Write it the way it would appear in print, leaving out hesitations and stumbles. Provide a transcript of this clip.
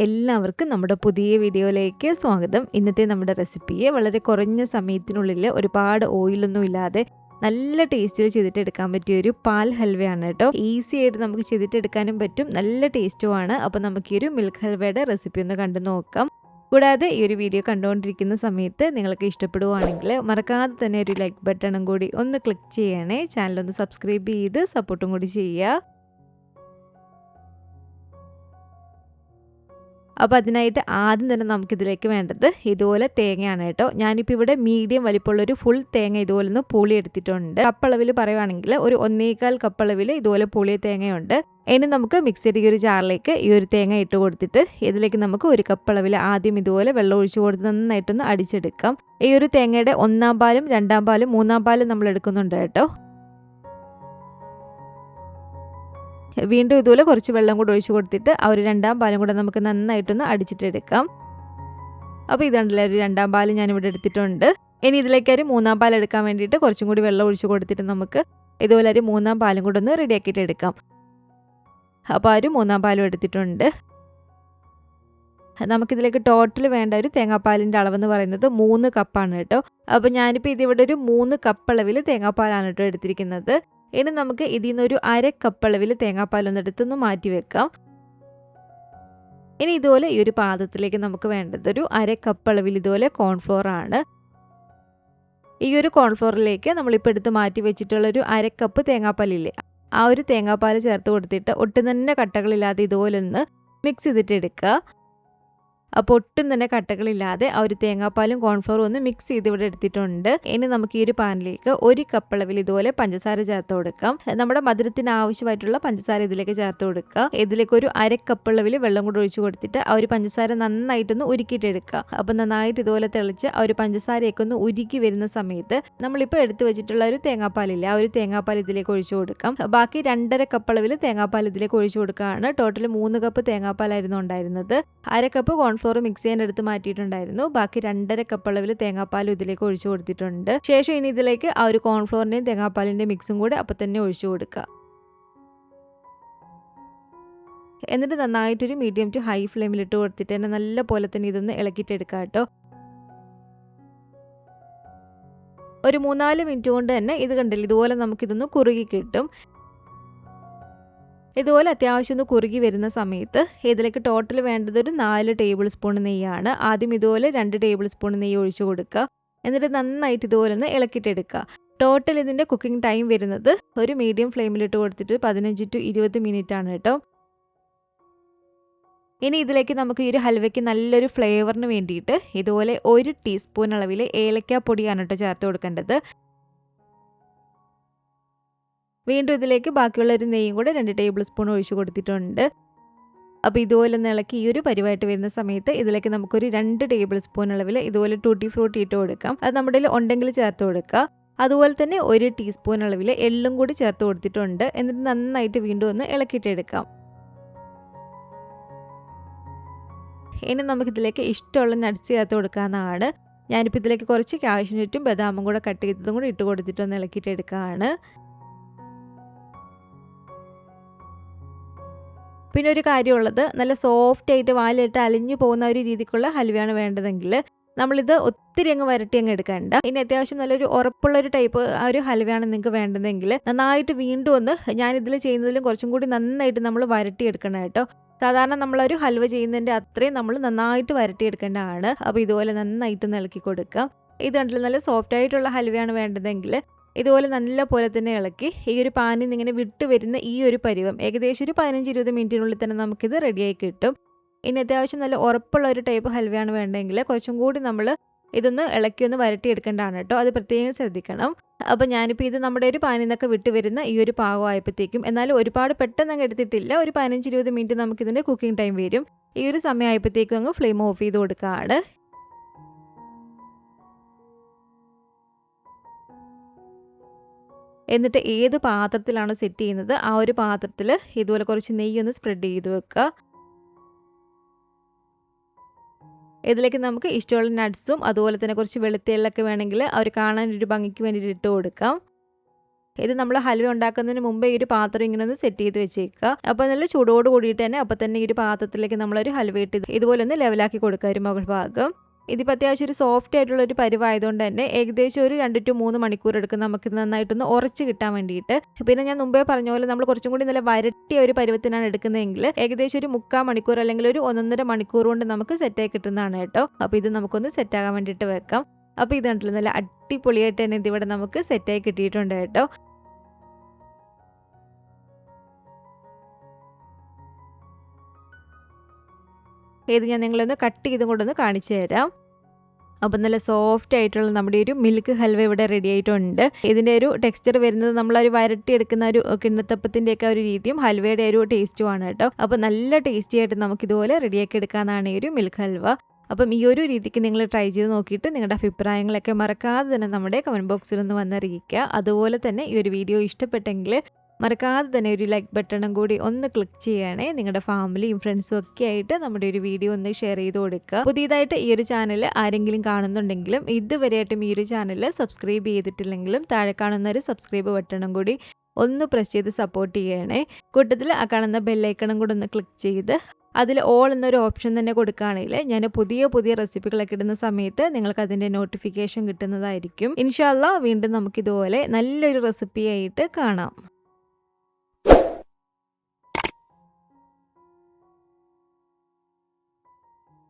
എല്ലാവർക്കും നമ്മുടെ പുതിയ വീഡിയോയിലേക്ക് സ്വാഗതം. ഇന്നത്തെ നമ്മുടെ റെസിപ്പിയെ വളരെ കുറഞ്ഞ സമയത്തിനുള്ളിൽ ഒരുപാട് ഓയിലൊന്നും ഇല്ലാതെ നല്ല ടേസ്റ്റിൽ ചെയ്തിട്ട് എടുക്കാൻ പറ്റിയ ഒരു പാൽ ഹൽവയാണ് കേട്ടോ. ഈസി ആയിട്ട് നമുക്ക് ചെയ്തിട്ട് എടുക്കാനും പറ്റും, നല്ല ടേസ്റ്റുമാണ്. അപ്പോൾ നമുക്ക് ഈ ഒരു മിൽക്ക് ഹൽവയുടെ റെസിപ്പി ഒന്ന് കണ്ടു നോക്കാം. കൂടാതെ ഈ ഒരു വീഡിയോ കണ്ടുകൊണ്ടിരിക്കുന്ന സമയത്ത് നിങ്ങൾക്ക് ഇഷ്ടപ്പെടുവാണെങ്കിൽ മറക്കാതെ തന്നെ ഒരു ലൈക്ക് ബട്ടണും കൂടി ഒന്ന് ക്ലിക്ക് ചെയ്യണേ. ചാനലൊന്ന് സബ്സ്ക്രൈബ് ചെയ്ത് സപ്പോർട്ടും കൂടി ചെയ്യുക. അപ്പോൾ അതിനായിട്ട് ആദ്യം തന്നെ നമുക്കിതിലേക്ക് വേണ്ടത് ഇതുപോലെ തേങ്ങയാണ് കേട്ടോ. ഞാനിപ്പോൾ ഇവിടെ മീഡിയം വലിപ്പമുള്ളൊരു ഫുൾ തേങ്ങ ഇതുപോലെ ഒന്ന് പൂളി എടുത്തിട്ടുണ്ട്. കപ്പളവിൽ പറയുവാണെങ്കിൽ ഒരു 1.25 കപ്പളവിൽ ഇതുപോലെ പൂളിയ തേങ്ങയുണ്ട്. ഇനി നമുക്ക് മിക്സിയുടെ ഈ ഒരു ജാറിലേക്ക് ഈ ഒരു തേങ്ങ ഇട്ട് കൊടുത്തിട്ട് ഇതിലേക്ക് നമുക്ക് 1 കപ്പളവിൽ ആദ്യം ഇതുപോലെ വെള്ളം ഒഴിച്ച് കൊടുത്ത് നന്നായിട്ടൊന്ന് അടിച്ചെടുക്കാം. ഈ ഒരു തേങ്ങയുടെ 1-ാം പാലും 2-ാം പാലും 3-ാം പാലും നമ്മൾ എടുക്കുന്നുണ്ട് കേട്ടോ. വീണ്ടും ഇതുപോലെ കുറച്ച് വെള്ളം കൂടെ ഒഴിച്ച് കൊടുത്തിട്ട് ആ ഒരു 2-ാം പാലും കൂടെ നമുക്ക് നന്നായിട്ടൊന്ന് അടിച്ചിട്ടെടുക്കാം. അപ്പോൾ ഇതുണ്ടല്ലോ ഒരു 2-ാം പാല് ഞാനിവിടെ എടുത്തിട്ടുണ്ട്. ഇനി ഇതിലേക്ക് ഒരു 3-ാം പാൽ എടുക്കാൻ വേണ്ടിയിട്ട് കുറച്ചും കൂടി വെള്ളം ഒഴിച്ച് കൊടുത്തിട്ട് നമുക്ക് ഇതുപോലെ ഒരു 3-ാം പാലും കൂടെ ഒന്ന് റെഡിയാക്കിയിട്ട് എടുക്കാം. അപ്പോൾ ആ ഒരു 3-ാം പാലും എടുത്തിട്ടുണ്ട്. നമുക്കിതിലേക്ക് ടോട്ടൽ വേണ്ട ഒരു തേങ്ങാപ്പാലിൻ്റെ അളവെന്ന് പറയുന്നത് 3 കപ്പാണ് കേട്ടോ. അപ്പോൾ ഞാനിപ്പോൾ ഇതിവിടെ ഒരു 3 കപ്പ് അളവിൽ തേങ്ങാപ്പാലാണ് കേട്ടോ എടുത്തിരിക്കുന്നത്. ഇനി നമുക്ക് ഇതിൽ നിന്ന് ഒരു 1/2 കപ്പ് അളവിൽ തേങ്ങാപ്പാലൊന്നെടുത്തൊന്ന് മാറ്റി വെക്കാം. ഇനി ഇതുപോലെ ഈ ഒരു പാത്രത്തിലേക്ക് നമുക്ക് വേണ്ടത് ഒരു 1/2 കപ്പ് അളവിൽ ഇതുപോലെ കോൺഫ്ലോർ ആണ്. ഈ ഒരു കോൺഫ്ലോറിലേക്ക് നമ്മളിപ്പോൾ എടുത്ത് മാറ്റി വെച്ചിട്ടുള്ള ഒരു 1/2 കപ്പ് തേങ്ങാപ്പാലില്ലേ, ആ ഒരു തേങ്ങാപ്പാൽ ചേർത്ത് കൊടുത്തിട്ട് ഒട്ടും തന്നെ കട്ടകളില്ലാതെ ഇതുപോലെ ഒന്ന് മിക്സ് ചെയ്തിട്ട് എടുക്കുക. അപ്പോൾ ഒട്ടും തന്നെ കട്ടകളില്ലാതെ ആ ഒരു തേങ്ങാപ്പാലും കോൺഫ്ലോറും ഒന്ന് മിക്സ് ചെയ്ത് ഇവിടെ എടുത്തിട്ടുണ്ട്. ഇനി നമുക്ക് ഈ ഒരു പാനിലേക്ക് 1 കപ്പ് അളവിൽ ഇതുപോലെ പഞ്ചസാര ചേർത്ത് കൊടുക്കാം. നമ്മുടെ മധുരത്തിന് ആവശ്യമായിട്ടുള്ള പഞ്ചസാര ഇതിലേക്ക് ചേർത്ത് കൊടുക്കുക. ഇതിലേക്ക് ഒരു 1/2 കപ്പ് അളവിൽ വെള്ളം കൂടി ഒഴിച്ച് കൊടുത്തിട്ട് ആ ഒരു പഞ്ചസാര നന്നായിട്ടൊന്ന് ഉരുക്കിയിട്ടെടുക്കുക. അപ്പോൾ നന്നായിട്ട് ഇതുപോലെ തിളച്ച് ആ ഒരു പഞ്ചസാരയൊക്കെ ഒന്ന് ഉരുക്കി വരുന്ന സമയത്ത് നമ്മളിപ്പോൾ എടുത്തു വെച്ചിട്ടുള്ള ഒരു തേങ്ങാപ്പാലില്ലേ, ആ ഒരു തേങ്ങാപ്പാൽ ഇതിലേക്ക് ഒഴിച്ചു കൊടുക്കാം. ബാക്കി 2.5 കപ്പ് അളവിൽ തേങ്ങാപ്പാൽ ഇതിലേക്ക് ഒഴിച്ചു കൊടുക്കുകയാണ്. ടോട്ടൽ 3 കപ്പ് തേങ്ങാപ്പാലായിരുന്നു ഉണ്ടായിരുന്നത്. 1/2 കപ്പ് കോൺഫ്ലോർ മിക്സ് ചെയ്യാൻ എടുത്ത് മാറ്റിയിട്ടുണ്ടായിരുന്നു. ബാക്കി 2.5 കപ്പ് അളവിൽ തേങ്ങാപ്പാലും ഇതിലേക്ക് ഒഴിച്ചു കൊടുത്തിട്ടുണ്ട്. ശേഷം ഇനി ഇതിലേക്ക് ആ ഒരു കോൺഫ്ലോറിന്റെയും തേങ്ങാപ്പാലിന്റെയും മിക്സും കൂടെ അപ്പം തന്നെ ഒഴിച്ചു കൊടുക്കുക. എന്നിട്ട് നന്നായിട്ടൊരു മീഡിയം ടു ഹൈ ഫ്ലെയിമിൽ ഇട്ട് കൊടുത്തിട്ട് തന്നെ നല്ല പോലെ തന്നെ ഇതൊന്ന് ഇളക്കിയിട്ടെടുക്കുക കേട്ടോ. ഒരു 3-4 മിനിറ്റ് കൊണ്ട് തന്നെ ഇത് കണ്ടില്ല, ഇതുപോലെ നമുക്കിതൊന്ന് കുറുകി കിട്ടും. ഇതുപോലെ അത്യാവശ്യം ഒന്ന് കുറുകി വരുന്ന സമയത്ത് ഇതിലേക്ക് ടോട്ടൽ വേണ്ടത് ഒരു 4 ടേബിൾ സ്പൂൺ നെയ്യാണ്. ആദ്യം ഇതുപോലെ 2 ടേബിൾ സ്പൂൺ നെയ്യ് ഒഴിച്ചു കൊടുക്കുക. എന്നിട്ട് നന്നായിട്ട് ഇതുപോലെ ഒന്ന് ഇളക്കിയിട്ടെടുക്കുക. ടോട്ടൽ ഇതിൻ്റെ കുക്കിംഗ് ടൈം വരുന്നത് ഒരു മീഡിയം ഫ്ലെയിമിലിട്ട് കൊടുത്തിട്ട് 15 to 20 മിനിറ്റ് ആണ് കേട്ടോ. ഇനി ഇതിലേക്ക് നമുക്ക് ഈ ഒരു ഹൽവയ്ക്ക് നല്ലൊരു ഫ്ലേവറിന് വേണ്ടിയിട്ട് ഇതുപോലെ 1 ടീസ്പൂൺ അളവിൽ ഏലക്കാപ്പൊടിയാണ് കേട്ടോ ചേർത്ത് കൊടുക്കേണ്ടത്. വീണ്ടും ഇതിലേക്ക് ബാക്കിയുള്ള ഒരു നെയ്യും കൂടെ 2 ടേബിൾ സ്പൂൺ ഒഴിച്ചു കൊടുത്തിട്ടുണ്ട്. അപ്പോൾ ഇതുപോലെ ഒന്ന് ഇളക്കി ഈ ഒരു പരിവായിട്ട് വരുന്ന സമയത്ത് ഇതിലേക്ക് നമുക്കൊരു 2 ടേബിൾ സ്പൂൺ അളവിൽ ഇതുപോലെ ടൂട്ടി ഫ്രൂട്ടി ഇട്ട് കൊടുക്കാം. അത് നമ്മുടെ കയ്യിൽ ഉണ്ടെങ്കിൽ ചേർത്ത് കൊടുക്കുക. അതുപോലെ തന്നെ 1 ടീസ്പൂൺ അളവിൽ എള്ളും കൂടി ചേർത്ത് കൊടുത്തിട്ടുണ്ട്. എന്നിട്ട് നന്നായിട്ട് വീണ്ടും ഒന്ന് ഇളക്കിയിട്ടെടുക്കാം. ഇനി നമുക്കിതിലേക്ക് ഇഷ്ടമുള്ള നട്ട്സ് ചേർത്ത് കൊടുക്കാവുന്നതാണ്. ഞാനിപ്പോൾ ഇതിലേക്ക് കുറച്ച് കാഷ്യൂനട്ടും ബദാമും കൂടെ കട്ട് ചെയ്തതും കൂടി ഇട്ട് കൊടുത്തിട്ട് ഒന്ന് ഇളക്കിയിട്ടെടുക്കുകയാണ്. പിന്നെ ഒരു കാര്യമുള്ളത്, നല്ല സോഫ്റ്റ് ആയിട്ട് വാലിലിട്ട് അലിഞ്ഞു പോകുന്ന ഒരു രീതിക്കുള്ള ഹൽവയാണ് വേണ്ടതെങ്കിൽ നമ്മളിത് ഒത്തിരി അങ്ങ് വരട്ടി അങ്ങ് എടുക്കണ്ട. ഇനി അത്യാവശ്യം നല്ലൊരു ഉറപ്പുള്ളൊരു ടൈപ്പ് ആ ഒരു ഹൽവയാണ് നിങ്ങൾക്ക് വേണ്ടതെങ്കിൽ നന്നായിട്ട് വീണ്ടും ഒന്ന് ഞാനിതിൽ ചെയ്യുന്നതിലും കുറച്ചും കൂടി നന്നായിട്ട് നമ്മൾ വരട്ടി എടുക്കണം കേട്ടോ. സാധാരണ നമ്മളൊരു ഹൽവ ചെയ്യുന്നതിൻ്റെ അത്രയും നമ്മൾ നന്നായിട്ട് വരട്ടിയെടുക്കേണ്ടതാണ്. അപ്പോൾ ഇതുപോലെ നന്നായിട്ട് ഇളക്കി കൊടുക്കാം. ഇത് കണ്ടില്ല, നല്ല സോഫ്റ്റ് ആയിട്ടുള്ള ഹൽവയാണ് വേണ്ടതെങ്കിൽ ഇതുപോലെ നല്ല പോലെ തന്നെ ഇളക്കി ഈ ഒരു പാനിൽ നിന്ന് ഇങ്ങനെ വിട്ട് വരുന്ന ഈ ഒരു പരുവം ഏകദേശം ഒരു 15-20 മിനിറ്റിനുള്ളിൽ തന്നെ നമുക്കിത് റെഡിയായി കിട്ടും. ഇനി അത്യാവശ്യം നല്ല ഉറപ്പുള്ള ഒരു ടൈപ്പ് ഹൽവയാണ് വേണ്ടതെങ്കിൽ കുറച്ചും കൂടി നമ്മൾ ഇതൊന്ന് ഇളക്കി ഒന്ന് വരട്ടിയെടുക്കേണ്ടതാണ് കേട്ടോ. അത് പ്രത്യേകം ശ്രദ്ധിക്കണം. അപ്പോൾ ഞാനിപ്പോൾ ഇത് നമ്മുടെ ഒരു പാനിൽ നിന്നൊക്കെ വിട്ട് വരുന്ന ഈ ഒരു പാകമായപ്പോഴത്തേക്കും, എന്നാലും ഒരുപാട് പെട്ടെന്ന് അങ്ങ് എടുത്തിട്ടില്ല, ഒരു 15-20 മിനിറ്റ് നമുക്കിതിൻ്റെ കുക്കിംഗ് ടൈം വരും. ഈ ഒരു സമയമായപ്പോഴത്തേക്കും അങ്ങ് ഫ്ലെയിം ഓഫ് ചെയ്ത് കൊടുക്കുകയാണ്. എന്നിട്ട് ഏത് പാത്രത്തിലാണ് സെറ്റ് ചെയ്യുന്നത് ആ ഒരു പാത്രത്തിൽ ഇതുപോലെ കുറച്ച് നെയ്യൊന്ന് സ്പ്രെഡ് ചെയ്ത് വെക്കുക. ഇതിലേക്ക് നമുക്ക് ഇഷ്ടമുള്ള നട്ട്സും അതുപോലെ തന്നെ കുറച്ച് വെളുത്തുള്ളിയൊക്കെ വേണമെങ്കിൽ അവർ കാണാൻ ഒരു ഭംഗിക്ക് വേണ്ടിയിട്ട് ഇട്ട് കൊടുക്കാം. ഇത് നമ്മൾ ഹൽവ ഉണ്ടാക്കുന്നതിന് മുമ്പേ ഈ ഒരു പാത്രം ഇങ്ങനെ ഒന്ന് സെറ്റ് ചെയ്ത് വെച്ചേക്കുക. അപ്പോൾ നല്ല ചൂടോട് കൂടിയിട്ട് തന്നെ അപ്പോൾ തന്നെ ഈ ഒരു പാത്രത്തിലേക്ക് നമ്മളൊരു ഹൽവ ഇട്ട് ഇതുപോലെ ഒന്ന് ലെവലാക്കി കൊടുക്കുക ഒരു മുകൾ ഭാഗം. ഇതിപ്പോൾ അത്യാവശ്യം ഒരു സോഫ്റ്റ് ആയിട്ടുള്ള ഒരു പരിവായതുകൊണ്ട് തന്നെ ഏകദേശം ഒരു 2 to 3 മണിക്കൂർ എടുക്കും നമുക്കിത് നന്നായിട്ടൊന്ന് ഉറച്ച് കിട്ടാൻ വേണ്ടിയിട്ട്. പിന്നെ ഞാൻ മുമ്പേ പറഞ്ഞ പോലെ നമ്മൾ കുറച്ചും കൂടി നല്ല വരട്ടിയ ഒരു പരുവത്തിനാണ് എടുക്കുന്നതെങ്കിൽ ഏകദേശം ഒരു 3/4 മണിക്കൂർ അല്ലെങ്കിൽ ഒരു 1.5 മണിക്കൂർ കൊണ്ട് നമുക്ക് സെറ്റായി കിട്ടുന്നതാണ് കേട്ടോ. അപ്പോൾ ഇത് നമുക്കൊന്ന് സെറ്റാകാൻ വേണ്ടിയിട്ട് വെക്കാം. അപ്പോൾ ഇത് കണ്ടില്ല നല്ല അടിപൊളിയായിട്ട് തന്നെ ഇതിവിടെ നമുക്ക് സെറ്റായി കിട്ടിയിട്ടുണ്ട് കേട്ടോ. ഇത് ഞാൻ നിങ്ങളൊന്ന് കട്ട് ചെയ്തും കൊണ്ടൊന്ന് കാണിച്ചു തരാം. അപ്പം നല്ല സോഫ്റ്റ് ആയിട്ടുള്ള നമ്മുടെ ഒരു മിൽക്ക് ഹൽവ ഇവിടെ റെഡി ആയിട്ടുണ്ട്. ഇതിൻ്റെ ഒരു ടെക്സ്ചർ വരുന്നത് നമ്മളൊരു വരട്ടിയെടുക്കുന്ന ഒരു കിണ്ണത്തപ്പത്തിൻ്റെയൊക്കെ ഒരു രീതിയും ഹൽവയുടെ ഒരു ടേസ്റ്റുമാണ് കേട്ടോ. അപ്പോൾ നല്ല ടേസ്റ്റി ആയിട്ട് നമുക്കിതുപോലെ റെഡിയാക്കി എടുക്കാമെന്നാണ് ഈ ഒരു മിൽക്ക് ഹൽവ. അപ്പം ഈ ഒരു രീതിക്ക് നിങ്ങൾ ട്രൈ ചെയ്ത് നോക്കിയിട്ട് നിങ്ങളുടെ അഭിപ്രായങ്ങളൊക്കെ മറക്കാതെ തന്നെ നമ്മുടെ കമൻറ്റ് ബോക്സിലൊന്ന് വന്നറിയിക്കുക. അതുപോലെ തന്നെ ഈ ഒരു വീഡിയോ ഇഷ്ടപ്പെട്ടെങ്കിൽ മറക്കാതെ തന്നെ ഒരു ലൈക്ക് ബട്ടണും കൂടി ഒന്ന് ക്ലിക്ക് ചെയ്യണേ. നിങ്ങളുടെ ഫാമിലിയും ഫ്രണ്ട്സും ഒക്കെ ആയിട്ട് നമ്മുടെ ഒരു വീഡിയോ ഒന്ന് ഷെയർ ചെയ്ത് കൊടുക്കുക. പുതിയതായിട്ട് ഈ ഒരു ചാനൽ ആരെങ്കിലും കാണുന്നുണ്ടെങ്കിലും ഇതുവരെയായിട്ടും ഈ ഒരു ചാനൽ സബ്സ്ക്രൈബ് ചെയ്തിട്ടില്ലെങ്കിലും താഴെ കാണുന്ന ഒരു സബ്സ്ക്രൈബ് ബട്ടണും കൂടി ഒന്ന് പ്രസ് ചെയ്ത് സപ്പോർട്ട് ചെയ്യണേ. കൂട്ടത്തിൽ ആ കാണുന്ന ബെല്ലൈക്കണും കൂടി ഒന്ന് ക്ലിക്ക് ചെയ്ത് അതിൽ ഓൾ എന്നൊരു ഓപ്ഷൻ തന്നെ കൊടുക്കുകയാണെങ്കിൽ ഞാൻ പുതിയ റെസിപ്പികളൊക്കെ ഇടുന്ന സമയത്ത് നിങ്ങൾക്ക് അതിൻ്റെ നോട്ടിഫിക്കേഷൻ കിട്ടുന്നതായിരിക്കും. ഇൻഷാ അല്ലാഹ് വീണ്ടും നമുക്കിതുപോലെ നല്ലൊരു റെസിപ്പിയായിട്ട് കാണാം.